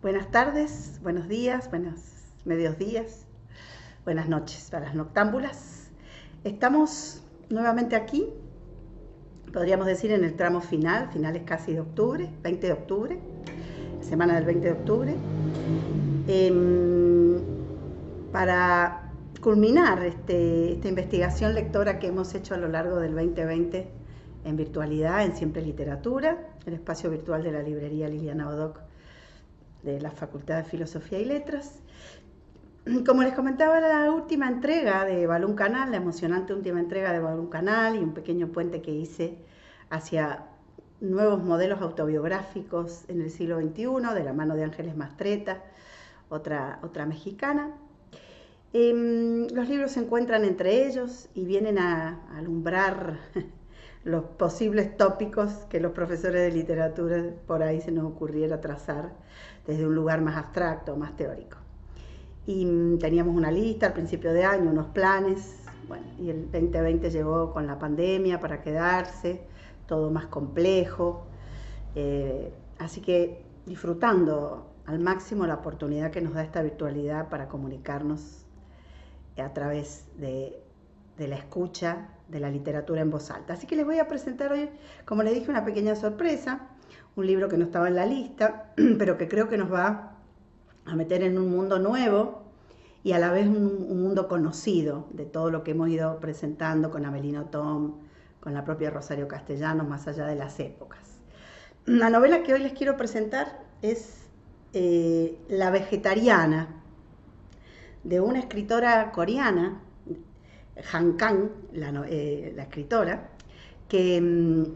Buenas tardes, buenos días, buenos medios días, buenas noches para las noctámbulas. Estamos nuevamente aquí, podríamos decir en el tramo final, finales casi de octubre, 20 de octubre, semana del 20 de octubre, para culminar esta investigación lectora que hemos hecho a lo largo del 2020 en virtualidad, en Siempre Literatura, el espacio virtual de la librería Liliana Odoc de la Facultad de Filosofía y Letras. Como les comentaba, la última entrega de Balún Canal, la emocionante última entrega de Balún Canal y un pequeño puente que hice hacia nuevos modelos autobiográficos en el siglo XXI, de la mano de Ángeles Mastretta, otra mexicana. Los libros se encuentran entre ellos y vienen a alumbrar los posibles tópicos que los profesores de literatura por ahí se nos ocurriera trazar desde un lugar más abstracto, más teórico. Y teníamos una lista al principio de año, unos planes, bueno, y el 2020 llegó con la pandemia para quedarse, todo más complejo, así que disfrutando al máximo la oportunidad que nos da esta virtualidad para comunicarnos a través de la escucha de la literatura en voz alta. Así que les voy a presentar hoy, como les dije, una pequeña sorpresa, un libro que no estaba en la lista, pero que creo que nos va a meter en un mundo nuevo y a la vez un mundo conocido de todo lo que hemos ido presentando con Amelino Tom, con la propia Rosario Castellanos, más allá de las épocas. La novela que hoy les quiero presentar es La vegetariana, de una escritora coreana, Han Kang, la escritora, que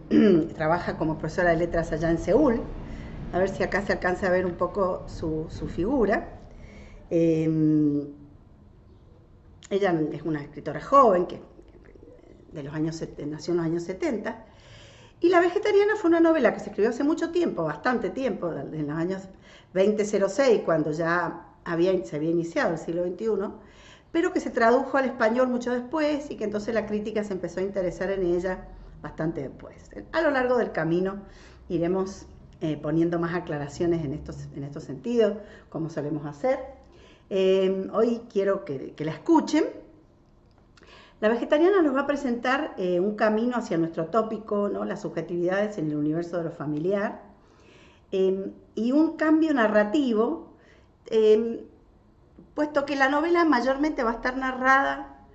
trabaja como profesora de letras allá en Seúl. A ver si acá se alcanza a ver un poco su figura. Ella es una escritora joven que nació en los años 70. Y La vegetariana fue una novela que se escribió hace mucho tiempo, bastante tiempo, en los años 2006, cuando ya se había iniciado el siglo XXI, pero que se tradujo al español mucho después y que entonces la crítica se empezó a interesar en ella bastante después. A lo largo del camino iremos poniendo más aclaraciones en estos sentidos, como solemos hacer. Hoy quiero que la escuchen. La vegetariana nos va a presentar un camino hacia nuestro tópico, ¿no? Las subjetividades en el universo de lo familiar, y un cambio narrativo, puesto que la novela mayormente va a estar narrada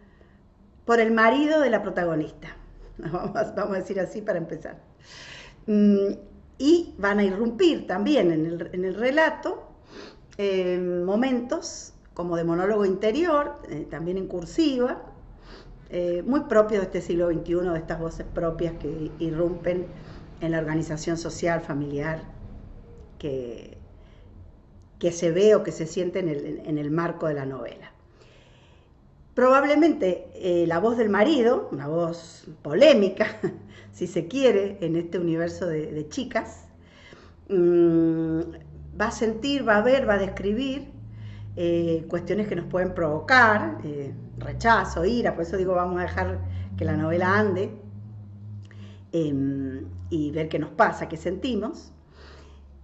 por el marido de la protagonista. Vamos a decir así para empezar. Y van a irrumpir también en el relato momentos como de monólogo interior, también en cursiva, muy propio de este siglo XXI, de estas voces propias que irrumpen en la organización social, familiar, que se ve o que se siente en el marco de la novela. Probablemente la voz del marido, una voz polémica, si se quiere, en este universo de chicas, va a sentir, va a ver, va a describir cuestiones que nos pueden provocar, rechazo, ira, por eso digo, vamos a dejar que la novela ande y ver qué nos pasa, qué sentimos.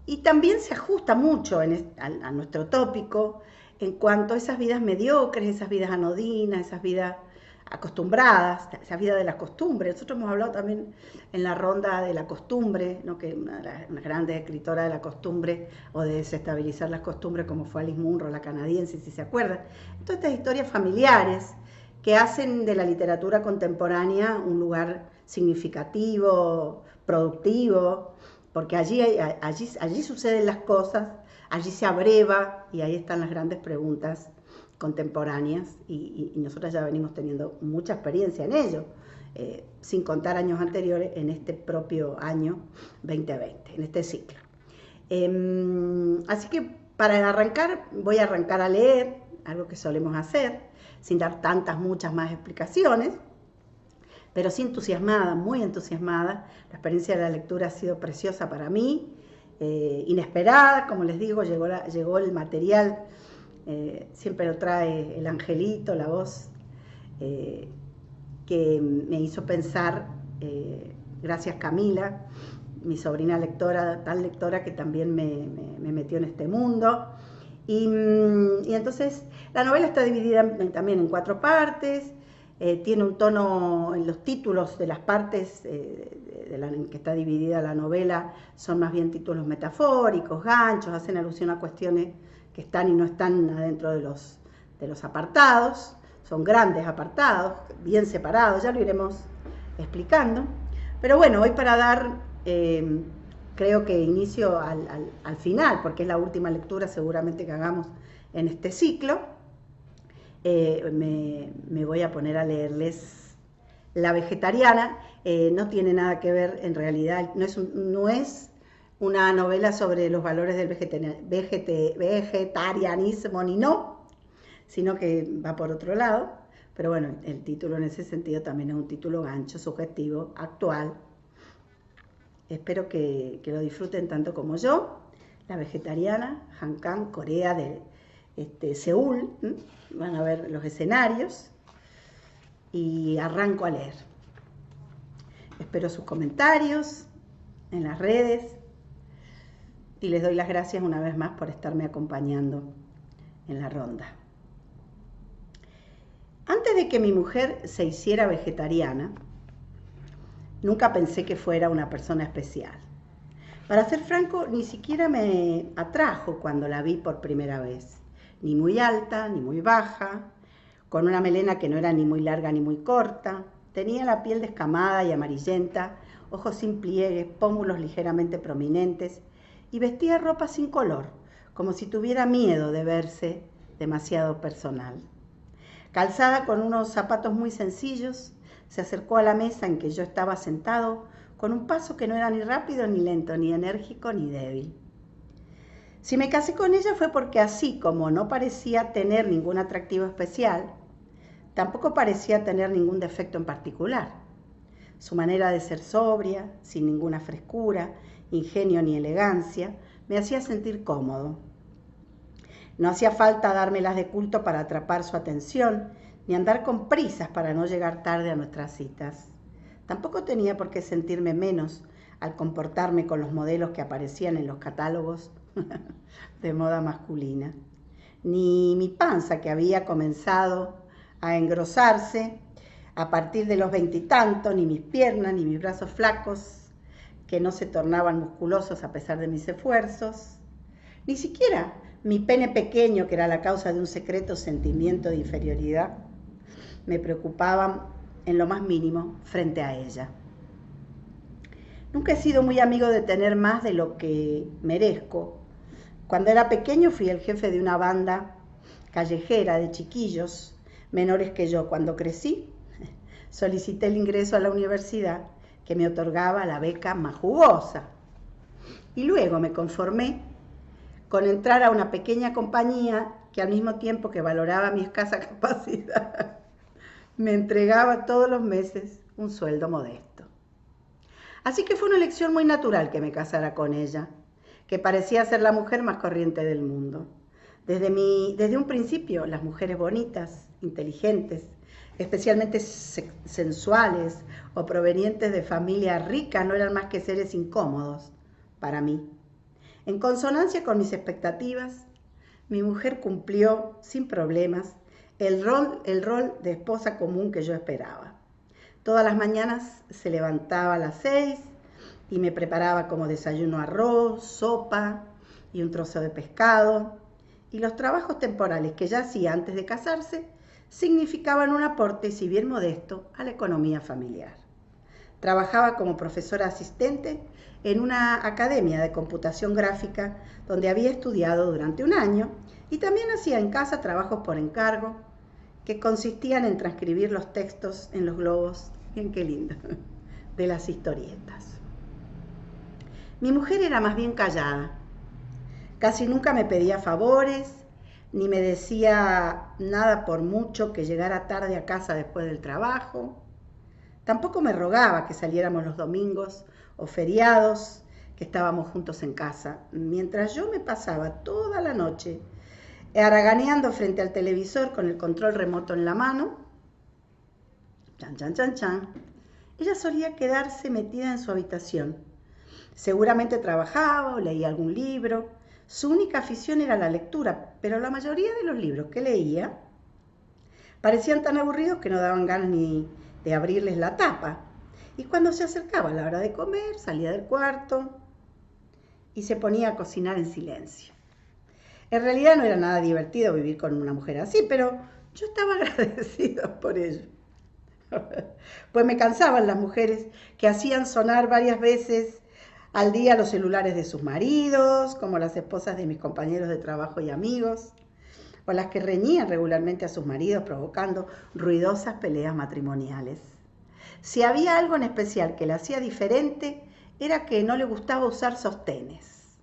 Y también se ajusta mucho a nuestro tópico en cuanto a esas vidas mediocres, esas vidas anodinas, esas vidas acostumbradas, esa vida de la costumbre. Nosotros hemos hablado también en la ronda de la costumbre, ¿no? Que una de las grandes escritoras de la costumbre o de desestabilizar las costumbres, como fue Alice Munro, la canadiense, si se acuerdan. Todas estas historias familiares que hacen de la literatura contemporánea un lugar significativo, productivo, porque allí suceden las cosas, allí se abreva y ahí están las grandes preguntas contemporáneas y nosotras ya venimos teniendo mucha experiencia en ello, sin contar años anteriores, en este propio año 2020, en este ciclo. Así que para arrancar, voy a arrancar a leer, algo que solemos hacer, sin dar muchas más explicaciones, pero sí entusiasmada, muy entusiasmada. La experiencia de la lectura ha sido preciosa para mí, inesperada, como les digo, llegó el material, siempre lo trae el angelito, la voz, que me hizo pensar, gracias Camila, mi sobrina lectora, tal lectora que también me metió en este mundo. Y entonces la novela está dividida también en 4 partes, tiene un tono en los títulos de las partes en que está dividida la novela, son más bien títulos metafóricos, ganchos, hacen alusión a cuestiones que están y no están adentro de los apartados, son grandes apartados, bien separados, ya lo iremos explicando. Pero bueno, hoy para dar, creo que inicio al final, porque es la última lectura seguramente que hagamos en este ciclo, me voy a poner a leerles La vegetariana. No tiene nada que ver, en realidad, no es una novela sobre los valores del vegetarianismo ni no, sino que va por otro lado. Pero bueno, el título en ese sentido también es un título gancho, sugestivo, actual. Espero que lo disfruten tanto como yo. La vegetariana, Hankan, Corea, de Seúl. Van a ver los escenarios. Y arranco a leer. Espero sus comentarios en las redes. Y les doy las gracias una vez más por estarme acompañando en la ronda. Antes de que mi mujer se hiciera vegetariana, nunca pensé que fuera una persona especial. Para ser franco, ni siquiera me atrajo cuando la vi por primera vez. Ni muy alta, ni muy baja, con una melena que no era ni muy larga ni muy corta. Tenía la piel descamada y amarillenta, ojos sin pliegues, pómulos ligeramente prominentes y vestía ropa sin color, como si tuviera miedo de verse demasiado personal. Calzada con unos zapatos muy sencillos, se acercó a la mesa en que yo estaba sentado con un paso que no era ni rápido ni lento, ni enérgico ni débil. Si me casé con ella fue porque así como no parecía tener ningún atractivo especial, tampoco parecía tener ningún defecto en particular. Su manera de ser sobria, sin ninguna frescura, ingenio ni elegancia, me hacía sentir cómodo. No hacía falta dármelas de culto para atrapar su atención, ni andar con prisas para no llegar tarde a nuestras citas. Tampoco tenía por qué sentirme menos al comportarme con los modelos que aparecían en los catálogos de moda masculina. Ni mi panza, que había comenzado a engrosarse a partir de los 20 y tantos, ni mis piernas, ni mis brazos flacos, que no se tornaban musculosos a pesar de mis esfuerzos, ni siquiera mi pene pequeño, que era la causa de un secreto sentimiento de inferioridad, me preocupaban en lo más mínimo frente a ella. Nunca he sido muy amigo de tener más de lo que merezco. Cuando era pequeño fui el jefe de una banda callejera de chiquillos menores que yo. Cuando crecí, solicité el ingreso a la universidad que me otorgaba la beca más jugosa. Y luego me conformé con entrar a una pequeña compañía que al mismo tiempo que valoraba mi escasa capacidad, me entregaba todos los meses un sueldo modesto. Así que fue una elección muy natural que me casara con ella, que parecía ser la mujer más corriente del mundo. Desde un principio, las mujeres bonitas, inteligentes, especialmente sensuales o provenientes de familias ricas, no eran más que seres incómodos para mí. En consonancia con mis expectativas, mi mujer cumplió sin problemas el rol de esposa común que yo esperaba. Todas las mañanas se levantaba a las 6 y me preparaba como desayuno arroz, sopa y un trozo de pescado. Y los trabajos temporales que ella hacía antes de casarse significaban un aporte, si bien modesto, a la economía familiar. Trabajaba como profesora asistente en una academia de computación gráfica donde había estudiado durante un año y también hacía en casa trabajos por encargo que consistían en transcribir los textos en los globos, bien qué lindo, de las historietas. Mi mujer era más bien callada. Casi nunca me pedía favores, ni me decía nada por mucho que llegara tarde a casa después del trabajo. Tampoco me rogaba que saliéramos los domingos o feriados, que estábamos juntos en casa, mientras yo me pasaba toda la noche haraganeando frente al televisor con el control remoto en la mano. Chan, chan, chan, chan. Ella solía quedarse metida en su habitación, Seguramente trabajaba o leía algún libro. Su única afición era la lectura, pero la mayoría de los libros que leía parecían tan aburridos que no daban ganas ni de abrirles la tapa. Y cuando se acercaba la hora de comer, salía del cuarto y se ponía a cocinar en silencio. En realidad no era nada divertido vivir con una mujer así, pero yo estaba agradecida por ello. Pues me cansaban las mujeres que hacían sonar varias veces al día los celulares de sus maridos, como las esposas de mis compañeros de trabajo y amigos, o las que reñían regularmente a sus maridos provocando ruidosas peleas matrimoniales. Si había algo en especial que la hacía diferente, era que no le gustaba usar sostenes.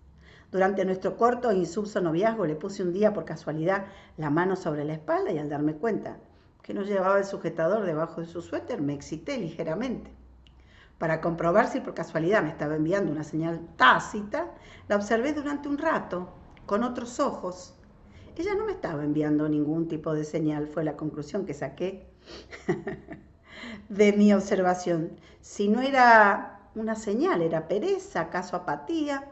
Durante nuestro corto e insulso noviazgo le puse un día por casualidad la mano sobre la espalda y al darme cuenta que no llevaba el sujetador debajo de su suéter me excité ligeramente. Para comprobar si por casualidad me estaba enviando una señal tácita, la observé durante un rato, con otros ojos. Ella no me estaba enviando ningún tipo de señal, fue la conclusión que saqué de mi observación. Si no era una señal, era pereza, acaso apatía.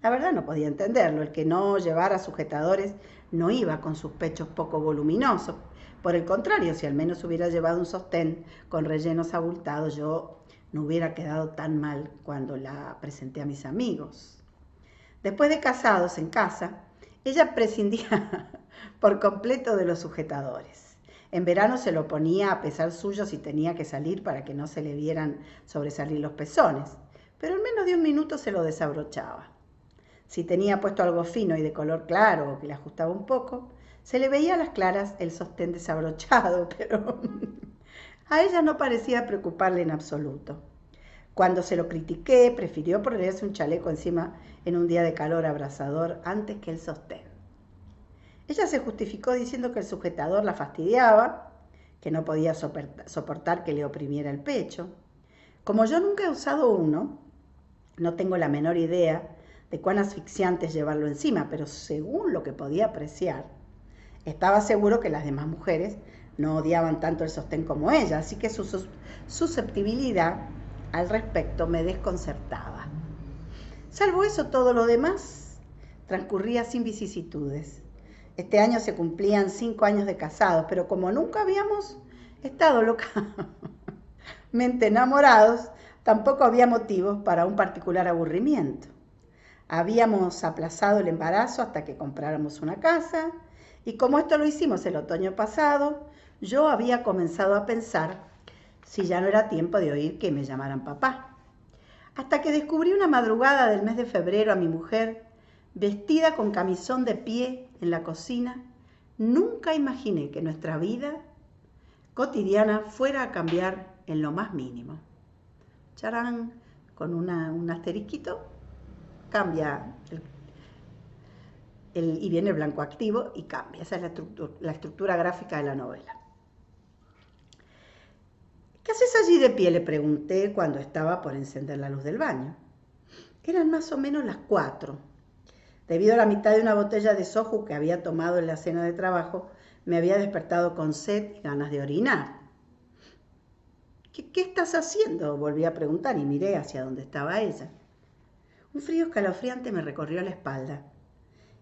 La verdad no podía entenderlo. El que no llevara sujetadores no iba con sus pechos poco voluminosos. Por el contrario, si al menos hubiera llevado un sostén con rellenos abultados, yo no hubiera quedado tan mal cuando la presenté a mis amigos. Después de casados en casa, ella prescindía por completo de los sujetadores. En verano se lo ponía a pesar suyo si tenía que salir para que no se le vieran sobresalir los pezones, pero en menos de un minuto se lo desabrochaba. Si tenía puesto algo fino y de color claro o que le ajustaba un poco, se le veía a las claras el sostén desabrochado, pero a ella no parecía preocuparle en absoluto. Cuando se lo critiqué, prefirió ponerse un chaleco encima en un día de calor abrasador antes que el sostén. Ella se justificó diciendo que el sujetador la fastidiaba, que no podía soportar que le oprimiera el pecho. Como yo nunca he usado uno, no tengo la menor idea de cuán asfixiante es llevarlo encima, pero según lo que podía apreciar, estaba seguro que las demás mujeres no odiaban tanto el sostén como ella, así que su susceptibilidad al respecto me desconcertaba. Salvo eso, todo lo demás transcurría sin vicisitudes. Este año se cumplían 5 años de casados, pero como nunca habíamos estado locamente enamorados, tampoco había motivos para un particular aburrimiento. Habíamos aplazado el embarazo hasta que compráramos una casa, y como esto lo hicimos el otoño pasado, yo había comenzado a pensar si ya no era tiempo de oír que me llamaran papá. Hasta que descubrí una madrugada del mes de febrero a mi mujer vestida con camisón de pie en la cocina. Nunca imaginé que nuestra vida cotidiana fuera a cambiar en lo más mínimo. Charán, con un asterisquito, cambia y viene el blanco activo y cambia. Esa es la estructura gráfica de la novela. ¿Qué haces allí de pie?, le pregunté cuando estaba por encender la luz del baño. Eran más o menos las 4. Debido a la mitad de una botella de soju que había tomado en la cena de trabajo, me había despertado con sed y ganas de orinar. ¿Qué estás haciendo?, volví a preguntar y miré hacia donde estaba ella. Un frío escalofriante me recorrió la espalda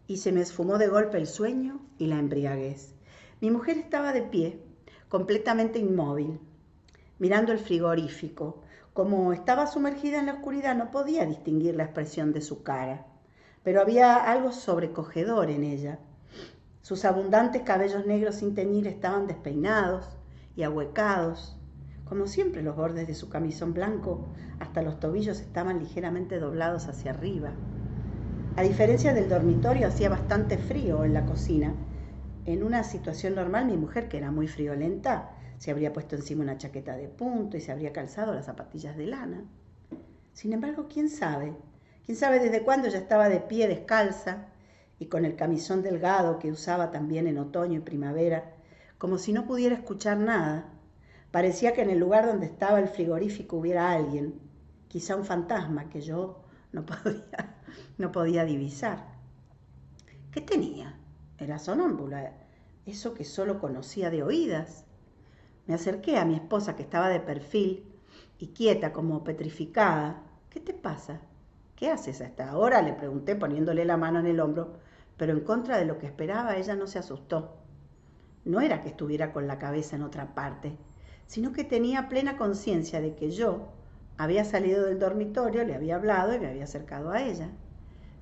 y se me esfumó de golpe el sueño y la embriaguez. Mi mujer estaba de pie, completamente inmóvil, mirando el frigorífico. Como estaba sumergida en la oscuridad, no podía distinguir la expresión de su cara, pero había algo sobrecogedor en ella. Sus abundantes cabellos negros sin teñir estaban despeinados y ahuecados. Como siempre, los bordes de su camisón blanco hasta los tobillos estaban ligeramente doblados hacia arriba. A diferencia del dormitorio, hacía bastante frío en la cocina. En una situación normal, mi mujer, que era muy friolenta, se habría puesto encima una chaqueta de punto y se habría calzado las zapatillas de lana. Sin embargo, ¿quién sabe? ¿Quién sabe desde cuándo ya estaba de pie descalza y con el camisón delgado que usaba también en otoño y primavera, como si no pudiera escuchar nada? Parecía que en el lugar donde estaba el frigorífico hubiera alguien, quizá un fantasma que yo no podía divisar. ¿Qué tenía? Era sonámbula, eso que solo conocía de oídas. Me acerqué a mi esposa, que estaba de perfil y quieta como petrificada. ¿Qué te pasa? ¿Qué haces a esta hora?, le pregunté poniéndole la mano en el hombro, pero en contra de lo que esperaba, ella no se asustó. No era que estuviera con la cabeza en otra parte, sino que tenía plena conciencia de que yo había salido del dormitorio, le había hablado y me había acercado a ella.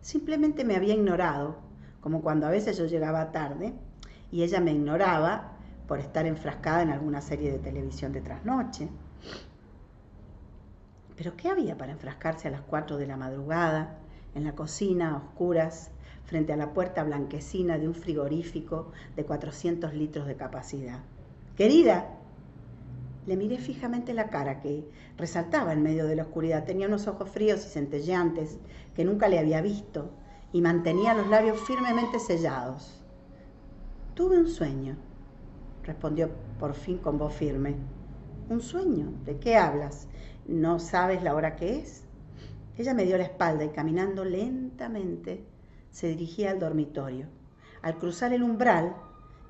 Simplemente me había ignorado, como cuando a veces yo llegaba tarde y ella me ignoraba por estar enfrascada en alguna serie de televisión de trasnoche. Pero ¿qué había para enfrascarse a las 4 de la madrugada, en la cocina, a oscuras, frente a la puerta blanquecina de un frigorífico de 400 litros de capacidad? Querida, le miré fijamente la cara que resaltaba en medio de la oscuridad. Tenía unos ojos fríos y centelleantes que nunca le había visto y mantenía los labios firmemente sellados. Tuve un sueño, respondió por fin con voz firme. ¿Un sueño? ¿De qué hablas? ¿No sabes la hora que es? Ella me dio la espalda y caminando lentamente se dirigía al dormitorio. Al cruzar el umbral,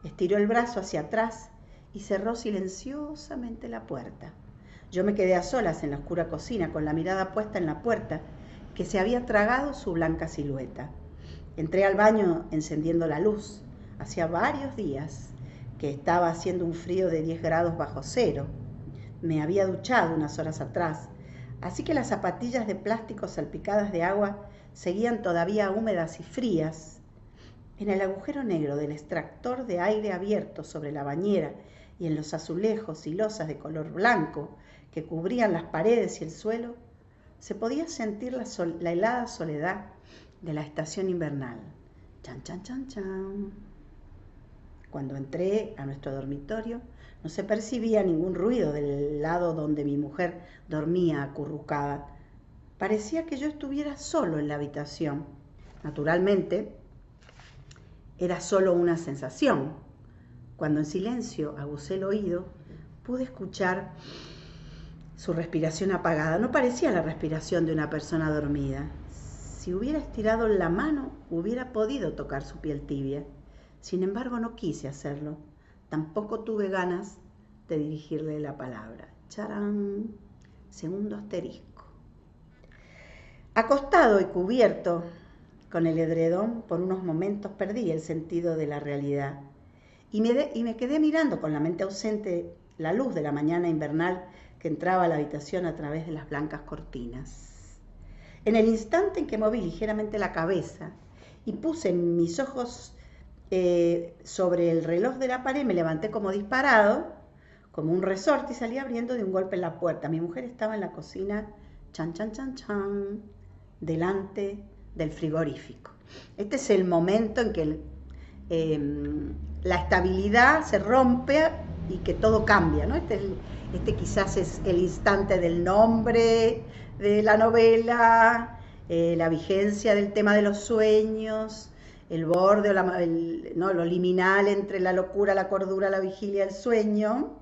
estiró el brazo hacia atrás y cerró silenciosamente la puerta. Yo me quedé a solas en la oscura cocina con la mirada puesta en la puerta que se había tragado su blanca silueta. Entré al baño encendiendo la luz. Hacía varios días que estaba haciendo un frío de 10 grados bajo cero. Me había duchado unas horas atrás, así que las zapatillas de plástico salpicadas de agua seguían todavía húmedas y frías. En el agujero negro del extractor de aire abierto sobre la bañera y en los azulejos y losas de color blanco que cubrían las paredes y el suelo, se podía sentir la helada soledad de la estación invernal. Chan, chan, chan, chan. Cuando entré a nuestro dormitorio, no se percibía ningún ruido del lado donde mi mujer dormía acurrucada. Parecía que yo estuviera solo en la habitación. Naturalmente, era solo una sensación. Cuando en silencio aguzé el oído, pude escuchar su respiración apagada. No parecía la respiración de una persona dormida. Si hubiera estirado la mano, hubiera podido tocar su piel tibia. Sin embargo, no quise hacerlo. Tampoco tuve ganas de dirigirle la palabra. ¡Charán! Segundo asterisco. Acostado y cubierto con el edredón, por unos momentos perdí el sentido de la realidad. Y me quedé mirando con la mente ausente la luz de la mañana invernal que entraba a la habitación a través de las blancas cortinas. En el instante en que moví ligeramente la cabeza y puse mis ojos sobre el reloj de la pared, me levanté como disparado, como un resorte, y salí abriendo de un golpe en la puerta. Mi mujer estaba en la cocina, chan, chan, chan, chan, delante del frigorífico. Este es el momento en que la estabilidad se rompe y que todo cambia, ¿no? Este quizás es el instante del nombre de la novela, la vigencia del tema de los sueños, el borde, lo liminal entre la locura, la cordura, la vigilia, el sueño.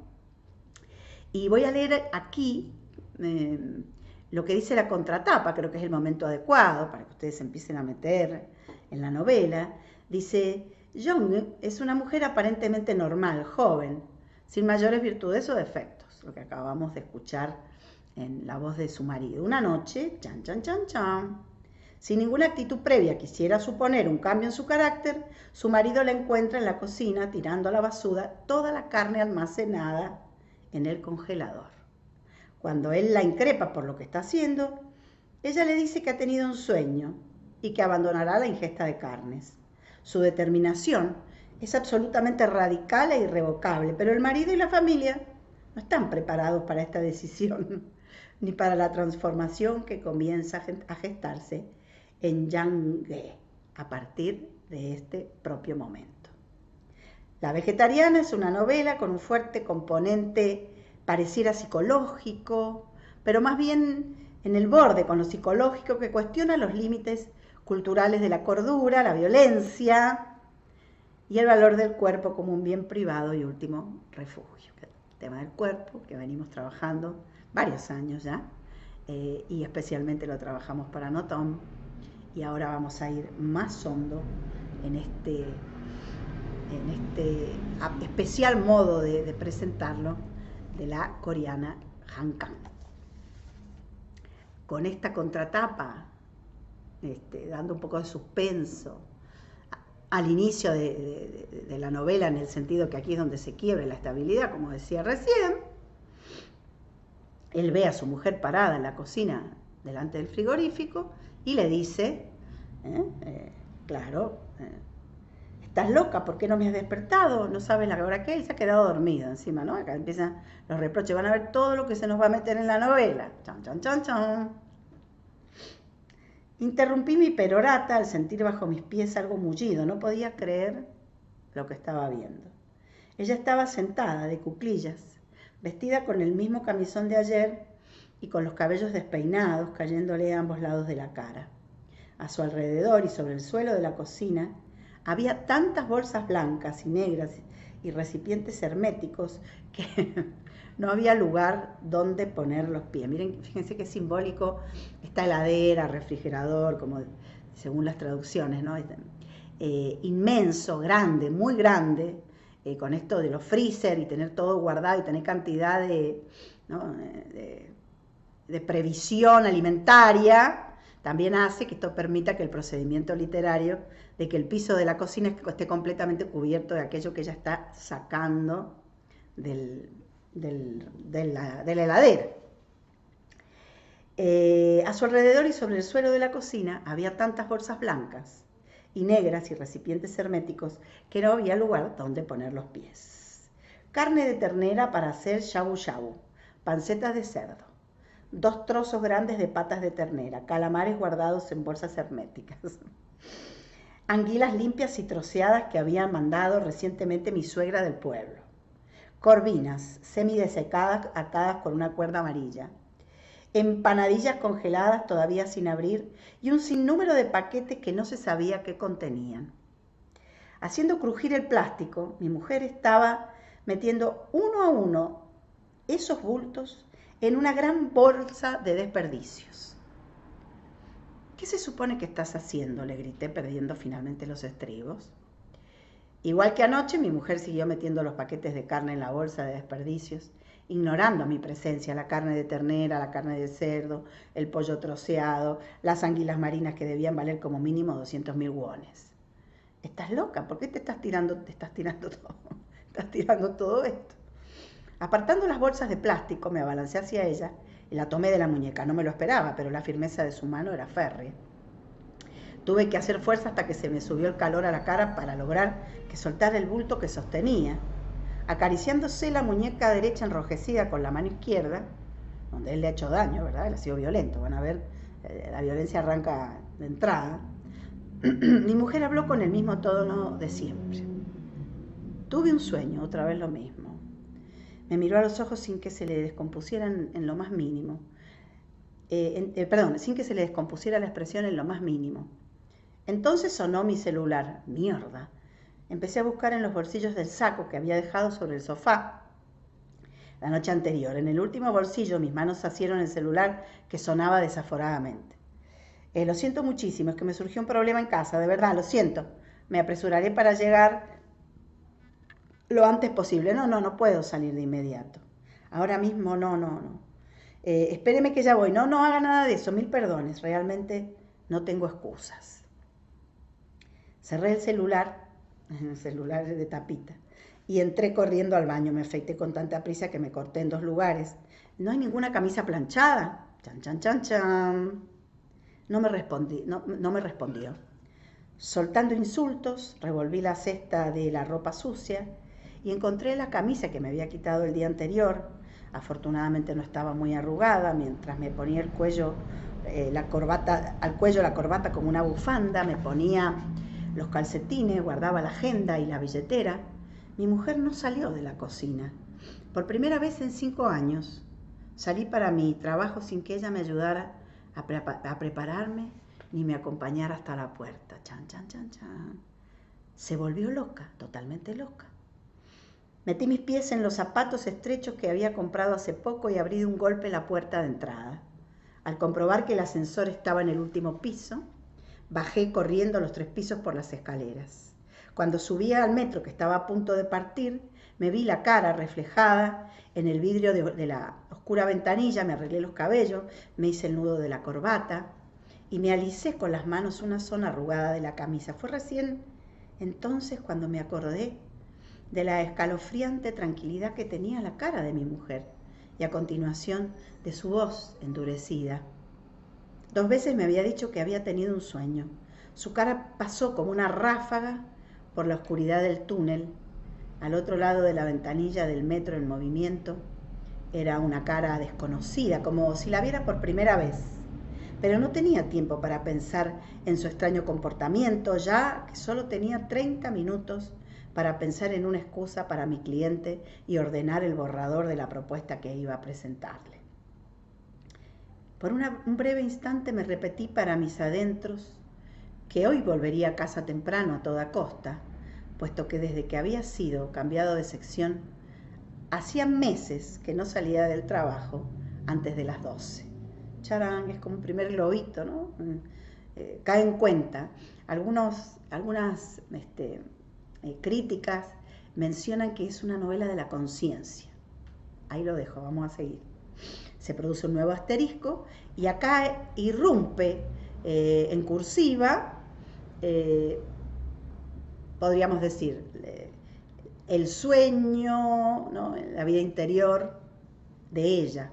Y voy a leer aquí lo que dice la contratapa, creo que es el momento adecuado para que ustedes se empiecen a meter en la novela. Dice: Young es una mujer aparentemente normal, joven, sin mayores virtudes o defectos, lo que acabamos de escuchar en la voz de su marido. Una noche, chan, chan, chan, chan, sin ninguna actitud previa quisiera suponer un cambio en su carácter, su marido la encuentra en la cocina tirando a la basura toda la carne almacenada en el congelador. Cuando él la increpa por lo que está haciendo, ella le dice que ha tenido un sueño y que abandonará la ingesta de carnes. Su determinación es absolutamente radical e irrevocable, pero el marido y la familia no están preparados para esta decisión, ni para la transformación que comienza a gestarse en Yang Ge a partir de este propio momento. La vegetariana es una novela con un fuerte componente pareciera psicológico, pero más bien en el borde con lo psicológico, que cuestiona los límites culturales de la cordura, la violencia y el valor del cuerpo como un bien privado y último refugio. El tema del cuerpo que venimos trabajando varios años ya, y especialmente lo trabajamos para Notom, y ahora vamos a ir más hondo en este especial modo de presentarlo de la coreana Han Kang. Con esta contratapa dando un poco de suspenso al inicio de la novela, en el sentido que aquí es donde se quiebra la estabilidad, como decía recién. Él ve a su mujer parada en la cocina delante del frigorífico y le dice, claro, estás loca, ¿por qué no me has despertado? No sabes la hora que es, se ha quedado dormido encima, ¿no? Acá empiezan los reproches, van a ver todo lo que se nos va a meter en la novela. Chan, chan, chan, chan. Interrumpí mi perorata al sentir bajo mis pies algo mullido. No podía creer lo que estaba viendo. Ella estaba sentada de cuclillas, vestida con el mismo camisón de ayer y con los cabellos despeinados cayéndole a ambos lados de la cara. A su alrededor y sobre el suelo de la cocina había tantas bolsas blancas y negras y recipientes herméticos que no había lugar donde poner los pies. Miren, fíjense qué simbólico, esta heladera, refrigerador, como según las traducciones, ¿no? Inmenso, grande, muy grande, con esto de los freezer y tener todo guardado y tener cantidad ¿no? de previsión alimentaria, también hace que esto permita que el procedimiento literario, de que el piso de la cocina esté completamente cubierto de aquello que ella está sacando de la heladera. A su alrededor y sobre el suelo de la cocina había tantas bolsas blancas y negras y recipientes herméticos que no había lugar donde poner los pies. Carne de ternera para hacer shabu shabu, pancetas de cerdo, 2 trozos grandes de patas de ternera, calamares guardados en bolsas herméticas, anguilas limpias y troceadas que había mandado recientemente mi suegra del pueblo, corvinas semidesecadas atadas con una cuerda amarilla, empanadillas congeladas todavía sin abrir y un sinnúmero de paquetes que no se sabía qué contenían. Haciendo crujir el plástico, mi mujer estaba metiendo uno a uno esos bultos en una gran bolsa de desperdicios. ¿Qué se supone que estás haciendo?, le grité, perdiendo finalmente los estribos. Igual que anoche, mi mujer siguió metiendo los paquetes de carne en la bolsa de desperdicios, ignorando mi presencia, la carne de ternera, la carne de cerdo, el pollo troceado, las anguilas marinas que debían valer como mínimo 200.000 wones. ¿Estás loca? ¿Por qué te estás tirando todo? Estás tirando todo esto. Apartando las bolsas de plástico, me abalancé hacia ella y la tomé de la muñeca. No me lo esperaba, pero la firmeza de su mano era férrea. Tuve que hacer fuerza hasta que se me subió el calor a la cara para lograr que soltara el bulto que sostenía. Acariciándose la muñeca derecha enrojecida con la mano izquierda, donde él le ha hecho daño, ¿verdad? Él ha sido violento. Van a ver, la violencia arranca de entrada. Mi mujer habló con el mismo tono de siempre. Tuve un sueño, otra vez lo mismo. Me miró a los ojos sin que se le descompusieran en lo más mínimo. Sin que se le descompusiera la expresión en lo más mínimo. Entonces sonó mi celular. Mierda. Empecé a buscar en los bolsillos del saco que había dejado sobre el sofá la noche anterior. En el último bolsillo mis manos asieron el celular que sonaba desaforadamente. Lo siento muchísimo, es que me surgió un problema en casa, de verdad, lo siento. Me apresuraré para llegar lo antes posible. No puedo salir de inmediato. Ahora mismo no. Espéreme que ya voy. No haga nada de eso, 1000 perdones. Realmente no tengo excusas. Cerré el celular de tapita, y entré corriendo al baño. Me afeité con tanta prisa que me corté en 2 lugares. No hay ninguna camisa planchada. Chan, chan, chan, chan. No me respondió. Soltando insultos, revolví la cesta de la ropa sucia y encontré la camisa que me había quitado el día anterior. Afortunadamente no estaba muy arrugada. Mientras me ponía al cuello la corbata como una bufanda, me ponía los calcetines, guardaba la agenda y la billetera. Mi mujer no salió de la cocina. Por primera vez en 5 años salí para mi trabajo sin que ella me ayudara a prepararme ni me acompañara hasta la puerta. Chan, chan, chan, chan. Se volvió loca, totalmente loca. Metí mis pies en los zapatos estrechos que había comprado hace poco y abrí de un golpe la puerta de entrada. Al comprobar que el ascensor estaba en el último piso, bajé corriendo los 3 pisos por las escaleras. Cuando subía al metro, que estaba a punto de partir, me vi la cara reflejada en el vidrio de la oscura ventanilla, me arreglé los cabellos, me hice el nudo de la corbata y me alicé con las manos una zona arrugada de la camisa. Fue recién entonces cuando me acordé de la escalofriante tranquilidad que tenía la cara de mi mujer y a continuación de su voz endurecida. 2 veces me había dicho que había tenido un sueño. Su cara pasó como una ráfaga por la oscuridad del túnel. Al otro lado de la ventanilla del metro en movimiento era una cara desconocida, como si la viera por primera vez. Pero no tenía tiempo para pensar en su extraño comportamiento, ya que solo tenía 30 minutos para pensar en una excusa para mi cliente y ordenar el borrador de la propuesta que iba a presentarle. Por un breve instante me repetí para mis adentros que hoy volvería a casa temprano a toda costa, puesto que desde que había sido cambiado de sección, hacía meses que no salía del trabajo antes de las 12. Charán, es como un primer globito, ¿no? Cae en cuenta. Algunas críticas mencionan que es una novela de la conciencia. Ahí lo dejo, vamos a seguir. Se produce un nuevo asterisco y acá irrumpe en cursiva, podríamos decir, el sueño, ¿no? La vida interior de ella,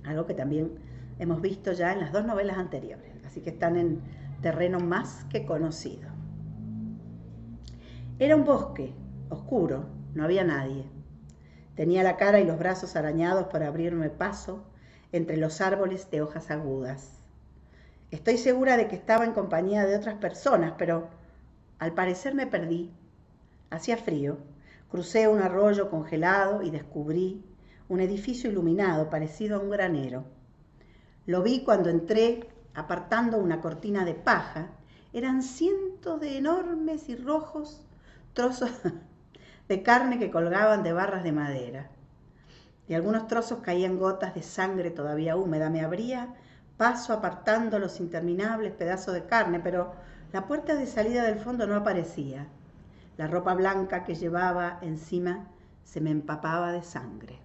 algo que también hemos visto ya en las 2 novelas anteriores, así que están en terreno más que conocido. Era un bosque oscuro, no había nadie. Tenía la cara y los brazos arañados para abrirme paso entre los árboles de hojas agudas. Estoy segura de que estaba en compañía de otras personas, pero al parecer me perdí. Hacía frío. Crucé un arroyo congelado y descubrí un edificio iluminado parecido a un granero. Lo vi cuando entré apartando una cortina de paja. Eran cientos de enormes y rojos trozos de carne que colgaban de barras de madera. De algunos trozos caían gotas de sangre todavía húmeda. Me abría paso apartando los interminables pedazos de carne, pero la puerta de salida del fondo no aparecía. La ropa blanca que llevaba encima se me empapaba de sangre.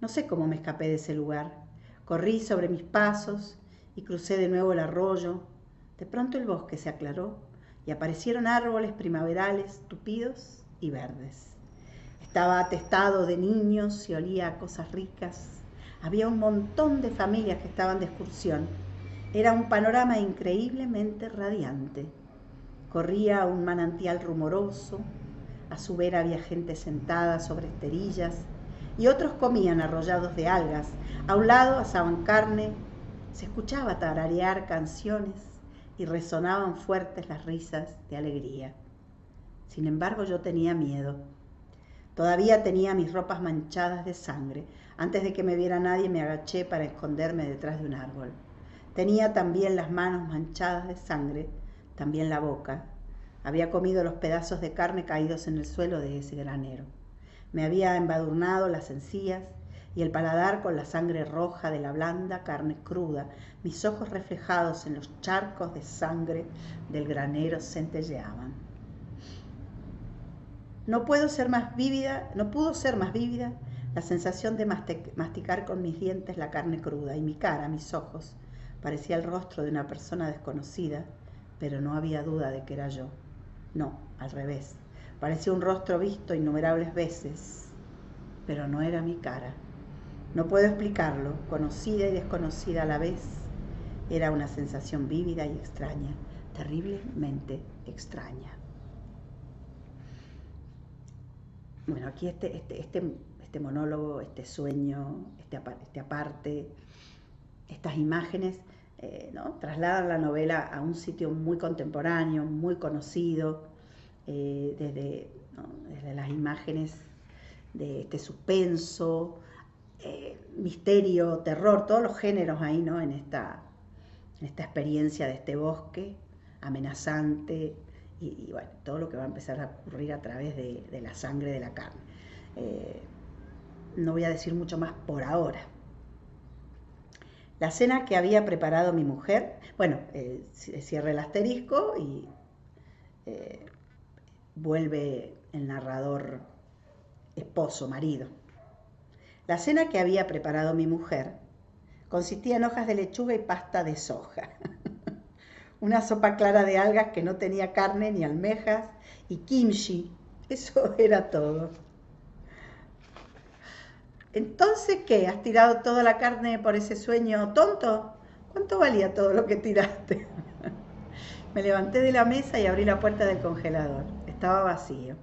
No sé cómo me escapé de ese lugar. Corrí sobre mis pasos y crucé de nuevo el arroyo. De pronto el bosque se aclaró y aparecieron árboles primaverales tupidos y verdes. Estaba atestado de niños y olía a cosas ricas. Había un montón de familias que estaban de excursión. Era un panorama increíblemente radiante. Corría un manantial rumoroso. A su vera había gente sentada sobre esterillas y otros comían arrollados de algas. A un lado asaban carne. Se escuchaba tararear canciones y resonaban fuertes las risas de alegría. Sin embargo, yo tenía miedo. Todavía tenía mis ropas manchadas de sangre. Antes de que me viera nadie me agaché para esconderme detrás de un árbol. Tenía también las manos manchadas de sangre, también la boca. Había comido los pedazos de carne caídos en el suelo de ese granero. Me había embadurnado las encías y el paladar con la sangre roja de la blanda carne cruda. Mis ojos reflejados en los charcos de sangre del granero centelleaban. No pudo ser más vívida la sensación de masticar con mis dientes la carne cruda y mi cara, mis ojos. Parecía el rostro de una persona desconocida, pero no había duda de que era yo. No, al revés. Parecía un rostro visto innumerables veces, pero no era mi cara. No puedo explicarlo, conocida y desconocida a la vez. Era una sensación vívida y extraña, terriblemente extraña. Bueno, aquí este monólogo, este sueño, este aparte, estas imágenes, ¿no? Trasladan la novela a un sitio muy contemporáneo, muy conocido, desde las imágenes de este suspenso, misterio, terror, todos los géneros ahí, ¿no? En esta experiencia de este bosque amenazante, y bueno, todo lo que va a empezar a ocurrir a través de la sangre de la carne. No voy a decir mucho más por ahora. La cena que había preparado mi mujer, bueno, cierra el asterisco y vuelve el narrador esposo, marido. La cena que había preparado mi mujer Consistía en hojas de lechuga y pasta de soja. Una sopa clara de algas que no tenía carne ni almejas y kimchi. Eso era todo. Entonces, ¿qué? ¿Has tirado toda la carne por ese sueño tonto? ¿Cuánto valía todo lo que tiraste? Me levanté de la mesa y abrí la puerta del congelador. Estaba vacío.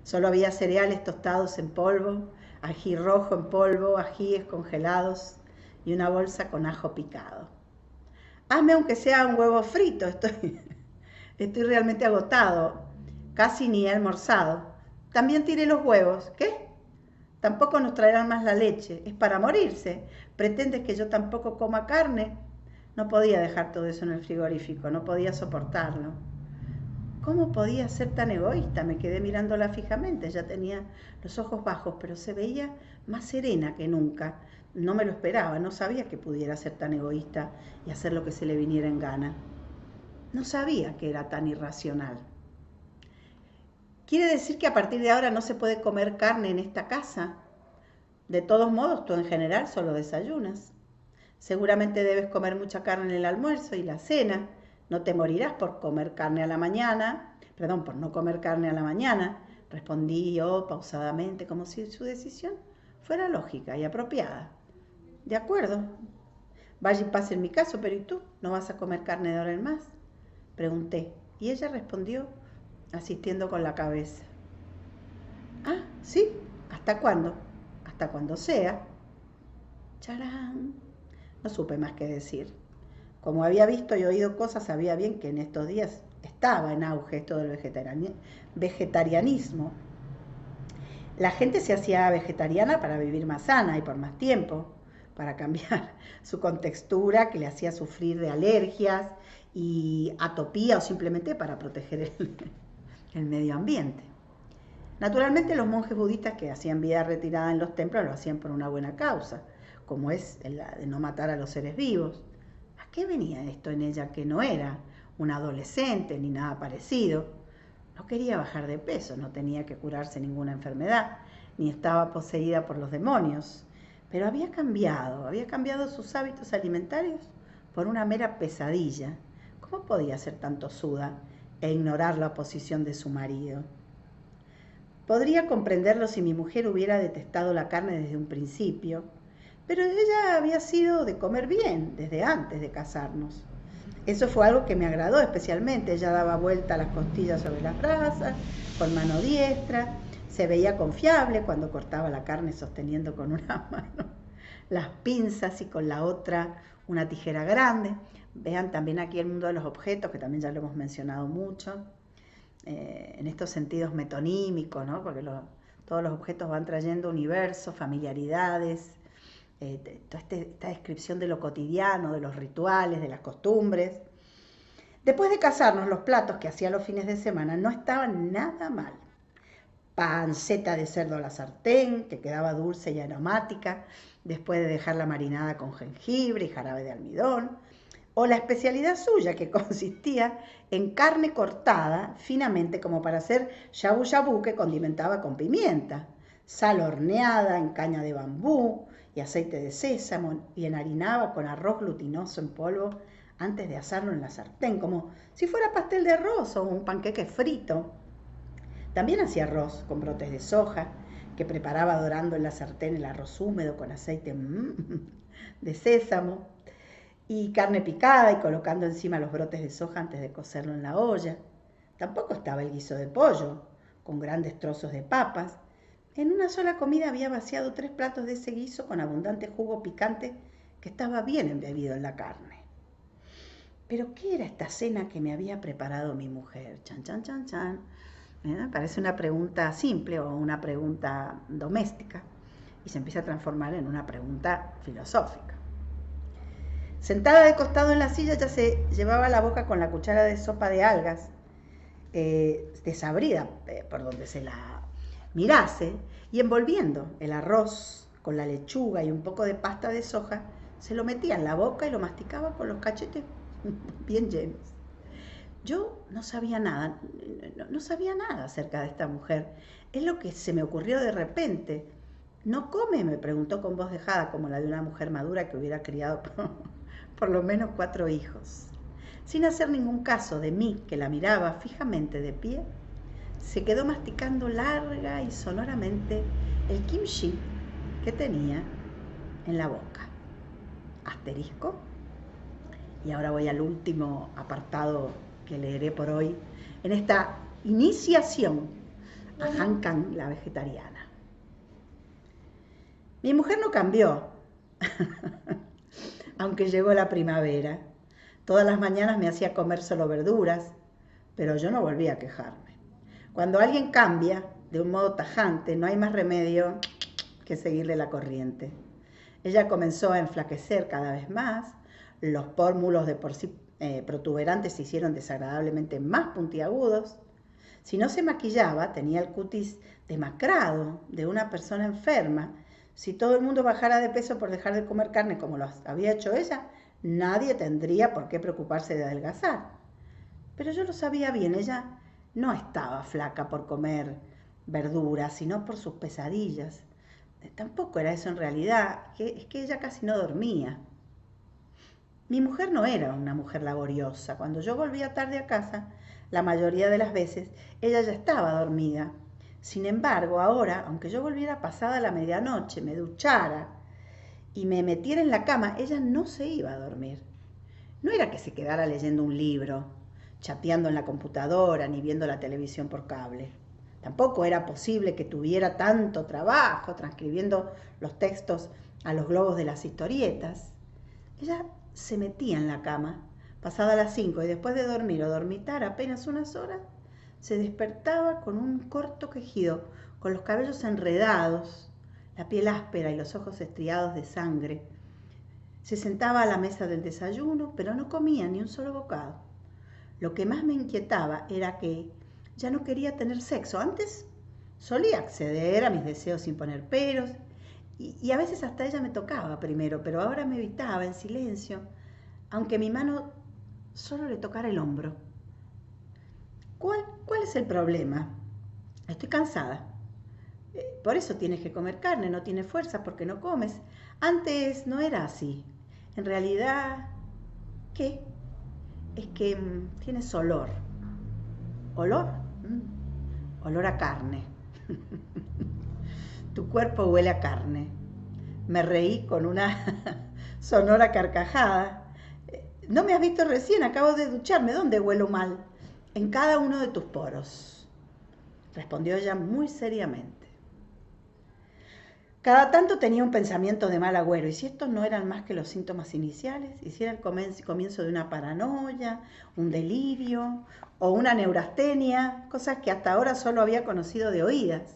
Solo había cereales tostados en polvo, ají rojo en polvo, ajíes congelados y una bolsa con ajo picado. Hazme aunque sea un huevo frito, estoy realmente agotado. Casi ni he almorzado. También tiré los huevos. ¿Qué? Tampoco nos traerán más la leche. Es para morirse. ¿Pretendes que yo tampoco coma carne? No podía dejar todo eso en el frigorífico, no podía soportarlo. ¿Cómo podía ser tan egoísta? Me quedé mirándola fijamente. Ya tenía los ojos bajos, pero se veía más serena que nunca. No me lo esperaba, no sabía que pudiera ser tan egoísta y hacer lo que se le viniera en gana. No sabía que era tan irracional. ¿Quiere decir que a partir de ahora no se puede comer carne en esta casa? De todos modos, tú en general solo desayunas. Seguramente debes comer mucha carne en el almuerzo y la cena. No te morirás por comer carne a la mañana, por no comer carne a la mañana, respondí yo pausadamente, como si su decisión fuera lógica y apropiada. De acuerdo. Vaya y pase en mi caso, pero ¿y tú? ¿No vas a comer carne de ahora en más? Pregunté, y ella respondió, asistiendo con la cabeza. Ah, sí, ¿hasta cuándo? Hasta cuando sea. Charán. No supe más que decir. Como había visto y oído cosas, sabía bien que en estos días estaba en auge esto del vegetarianismo. La gente se hacía vegetariana para vivir más sana y por más tiempo, para cambiar su contextura que le hacía sufrir de alergias y atopía o simplemente para proteger el medio ambiente. Naturalmente los monjes budistas que hacían vida retirada en los templos lo hacían por una buena causa, como es la de no matar a los seres vivos. ¿A qué venía esto en ella que no era una adolescente ni nada parecido? No quería bajar de peso, no tenía que curarse ninguna enfermedad, ni estaba poseída por los demonios, pero había cambiado sus hábitos alimentarios por una mera pesadilla. ¿Cómo podía ser tan tosuda e ignorar la oposición de su marido? Podría comprenderlo si mi mujer hubiera detestado la carne desde un principio, pero ella había sido de comer bien desde antes de casarnos. Eso fue algo que me agradó especialmente. Ella daba vuelta las costillas sobre las brasas, con mano diestra. Se veía confiable cuando cortaba la carne sosteniendo con una mano las pinzas y con la otra una tijera grande. Vean también aquí el mundo de los objetos, que también ya lo hemos mencionado mucho, en estos sentidos metonímicos, ¿no? Porque todos los objetos van trayendo universos, familiaridades, toda esta descripción de lo cotidiano, de los rituales, de las costumbres. Después de casarnos, los platos que hacía los fines de semana no estaban nada mal. Panceta de cerdo a la sartén, que quedaba dulce y aromática, después de dejarla marinada con jengibre y jarabe de almidón, o la especialidad suya, que consistía en carne cortada finamente como para hacer shabu shabu, que condimentaba con pimienta, sal horneada en caña de bambú y aceite de sésamo, y enharinaba con arroz glutinoso en polvo antes de asarlo en la sartén, como si fuera pastel de arroz o un panqueque frito. También hacía arroz con brotes de soja, que preparaba dorando en la sartén el arroz húmedo con aceite de sésamo, y carne picada y colocando encima los brotes de soja antes de cocerlo en la olla. Tampoco estaba el guiso de pollo, con grandes trozos de papas. En una sola comida había vaciado 3 platos de ese guiso con abundante jugo picante que estaba bien embebido en la carne. ¿Pero qué era esta cena que me había preparado mi mujer? Chan, chan, chan, chan. Parece una pregunta simple o una pregunta doméstica y se empieza a transformar en una pregunta filosófica. Sentada de costado en la silla, ya se llevaba la boca con la cuchara de sopa de algas, desabrida por donde se la mirase, y envolviendo el arroz con la lechuga y un poco de pasta de soja, se lo metía en la boca y lo masticaba con los cachetes bien llenos. Yo no sabía nada acerca de esta mujer. Es lo que se me ocurrió de repente. ¿No come?, me preguntó con voz dejada como la de una mujer madura que hubiera criado por lo menos 4 hijos. Sin hacer ningún caso de mí, que la miraba fijamente de pie, se quedó masticando larga y sonoramente el kimchi que tenía en la boca. Asterisco. Y ahora voy al último apartado que leeré por hoy en esta iniciación a Han Kang, la vegetariana. Mi mujer no cambió, aunque llegó la primavera. Todas las mañanas me hacía comer solo verduras, pero yo no volví a quejarme. Cuando alguien cambia de un modo tajante, no hay más remedio que seguirle la corriente. Ella comenzó a enflaquecer cada vez más, los pómulos de por sí protuberantes se hicieron desagradablemente más puntiagudos. Si no se maquillaba, tenía el cutis demacrado de una persona enferma. Si todo el mundo bajara de peso por dejar de comer carne como lo había hecho ella, nadie tendría por qué preocuparse de adelgazar. Pero yo lo sabía bien, ella no estaba flaca por comer verduras, sino por sus pesadillas. Tampoco era eso en realidad, es que ella casi no dormía. Mi mujer no era una mujer laboriosa. Cuando yo volvía tarde a casa, la mayoría de las veces, ella ya estaba dormida. Sin embargo, ahora, aunque yo volviera pasada la medianoche, me duchara y me metiera en la cama, ella no se iba a dormir. No era que se quedara leyendo un libro, chateando en la computadora, ni viendo la televisión por cable. Tampoco era posible que tuviera tanto trabajo transcribiendo los textos a los globos de las historietas. Ella se metía en la cama, pasada las 5, y después de dormir o dormitar apenas unas horas, se despertaba con un corto quejido, con los cabellos enredados, la piel áspera y los ojos estriados de sangre. Se sentaba a la mesa del desayuno, pero no comía ni un solo bocado. Lo que más me inquietaba era que ya no quería tener sexo. Antes solía acceder a mis deseos sin poner peros, y a veces hasta ella me tocaba primero, pero ahora me evitaba en silencio, aunque mi mano solo le tocara el hombro. ¿Cuál es el problema? Estoy cansada. Por eso tienes que comer carne, no tienes fuerza porque no comes. Antes no era así. En realidad, ¿qué? Es que tienes olor. ¿Olor? Olor a carne. Tu cuerpo huele a carne. Me reí con una sonora carcajada. No me has visto recién, acabo de ducharme. ¿Dónde huelo mal? En cada uno de tus poros, respondió ella muy seriamente. Cada tanto tenía un pensamiento de mal agüero, y si estos no eran más que los síntomas iniciales, y si era el comienzo de una paranoia, un delirio o una neurastenia, cosas que hasta ahora solo había conocido de oídas.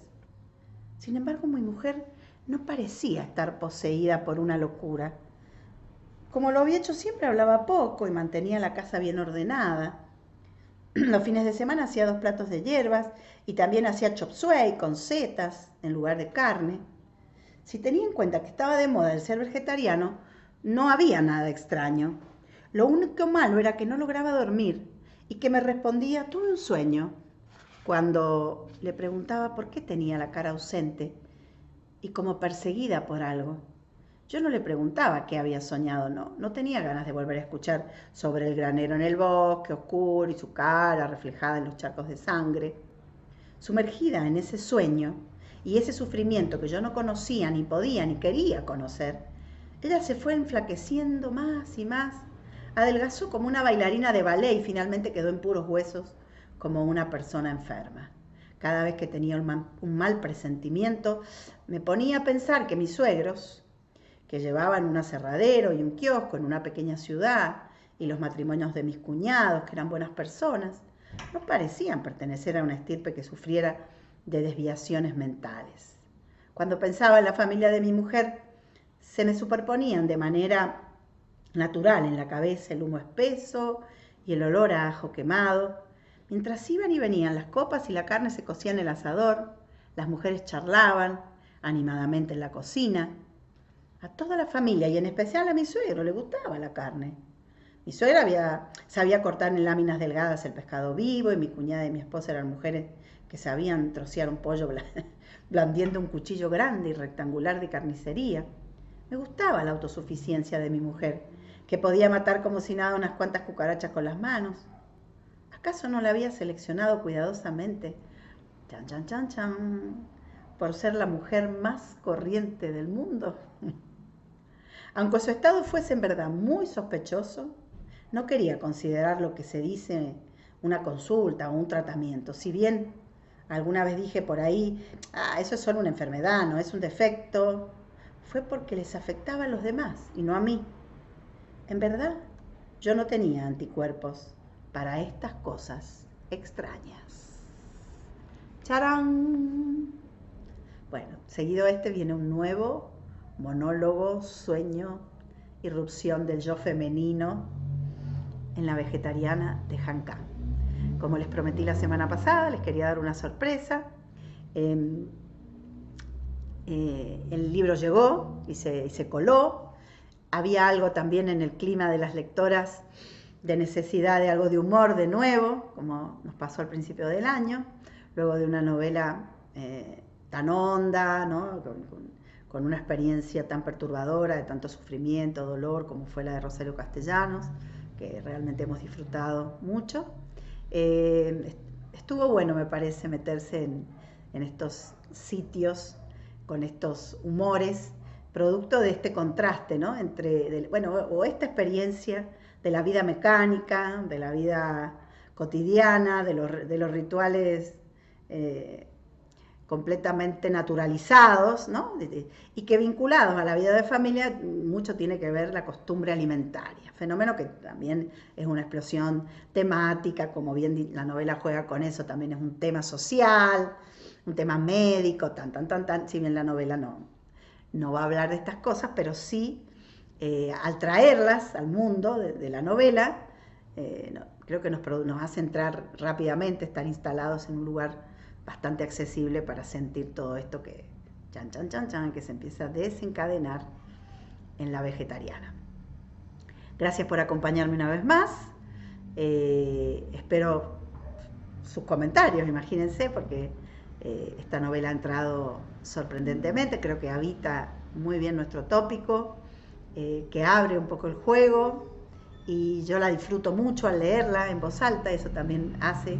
Sin embargo, mi mujer no parecía estar poseída por una locura. Como lo había hecho siempre, hablaba poco y mantenía la casa bien ordenada. Los fines de semana hacía 2 platos de hierbas y también hacía chop suey con setas en lugar de carne. Si tenía en cuenta que estaba de moda el ser vegetariano, no había nada extraño. Lo único malo era que no lograba dormir y que me respondía, tuve un sueño, cuando le preguntaba por qué tenía la cara ausente y como perseguida por algo. Yo no le preguntaba qué había soñado, no tenía ganas de volver a escuchar sobre el granero en el bosque oscuro y su cara reflejada en los charcos de sangre. Sumergida en ese sueño y ese sufrimiento que yo no conocía, ni podía, ni quería conocer, ella se fue enflaqueciendo más y más, adelgazó como una bailarina de ballet y finalmente quedó en puros huesos como una persona enferma. Cada vez que tenía un mal presentimiento, me ponía a pensar que mis suegros, que llevaban un aserradero y un kiosco en una pequeña ciudad, y los matrimonios de mis cuñados, que eran buenas personas, no parecían pertenecer a una estirpe que sufriera de desviaciones mentales. Cuando pensaba en la familia de mi mujer, se me superponían de manera natural en la cabeza el humo espeso y el olor a ajo quemado. Mientras iban y venían las copas y la carne se cocía en el asador, las mujeres charlaban animadamente en la cocina. A toda la familia y en especial a mi suegro le gustaba la carne. Mi suegra sabía cortar en láminas delgadas el pescado vivo y mi cuñada y mi esposa eran mujeres que sabían trocear un pollo blandiendo un cuchillo grande y rectangular de carnicería. Me gustaba la autosuficiencia de mi mujer, que podía matar como si nada unas cuantas cucarachas con las manos. ¿Acaso no la había seleccionado cuidadosamente? Chan, chan, chan, chan. Por ser la mujer más corriente del mundo. Aunque su estado fuese en verdad muy sospechoso, no quería considerar lo que se dice una consulta o un tratamiento. Si bien alguna vez dije por ahí, eso es solo una enfermedad, no es un defecto, fue porque les afectaba a los demás y no a mí. En verdad, yo no tenía anticuerpos para estas cosas extrañas. ¡Charán! Bueno, seguido viene un nuevo monólogo, sueño, irrupción del yo femenino en la vegetariana de Han Kang. Como les prometí la semana pasada, les quería dar una sorpresa. El libro llegó y se coló. Había algo también en el clima de las lectoras de necesidad de algo de humor de nuevo, como nos pasó al principio del año, luego de una novela tan honda, ¿no? Con una experiencia tan perturbadora, de tanto sufrimiento, dolor, como fue la de Rosario Castellanos, que realmente hemos disfrutado mucho. Estuvo bueno, me parece, meterse en estos sitios con estos humores, producto de este contraste, ¿no? O esta experiencia de la vida mecánica, de la vida cotidiana, de los rituales completamente naturalizados, ¿no? Y que vinculados a la vida de familia mucho tiene que ver la costumbre alimentaria, fenómeno que también es una explosión temática, como bien la novela juega con eso, también es un tema social, un tema médico, si bien la novela no va a hablar de estas cosas, pero sí, al traerlas al mundo de la novela, creo que nos hace entrar rápidamente, estar instalados en un lugar bastante accesible para sentir todo esto que que se empieza a desencadenar en la vegetariana. Gracias por acompañarme una vez más. Espero sus comentarios, imagínense, porque esta novela ha entrado sorprendentemente, creo que habita muy bien nuestro tópico, que abre un poco el juego, y yo la disfruto mucho al leerla en voz alta. Eso también hace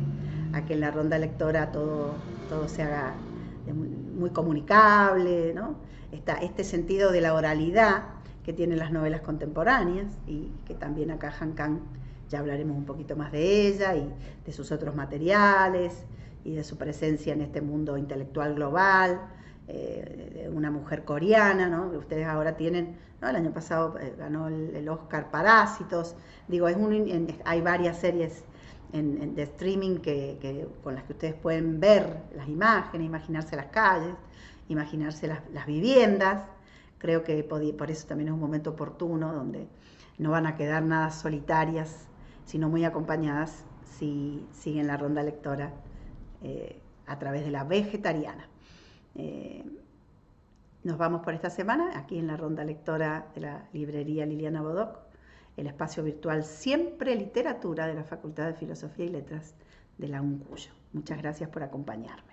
a que en la ronda lectora todo se haga muy comunicable, ¿no? Este sentido de la oralidad que tienen las novelas contemporáneas, y que también acá Han Kang, ya hablaremos un poquito más de ella y de sus otros materiales y de su presencia en este mundo intelectual global, de una mujer coreana, ¿no? Ustedes ahora tienen, ¿no? El año pasado ganó el Oscar Parásitos. Digo, hay varias series de streaming con las que ustedes pueden ver las imágenes, imaginarse las calles, imaginarse las viviendas. Creo que por eso también es un momento oportuno, donde no van a quedar nada solitarias, sino muy acompañadas, si siguen la ronda lectora a través de la vegetariana. Nos vamos por esta semana aquí en la ronda lectora de la librería Liliana Bodoc, el espacio virtual Siempre Literatura de la Facultad de Filosofía y Letras de la UNCUYO. Muchas gracias por acompañarme.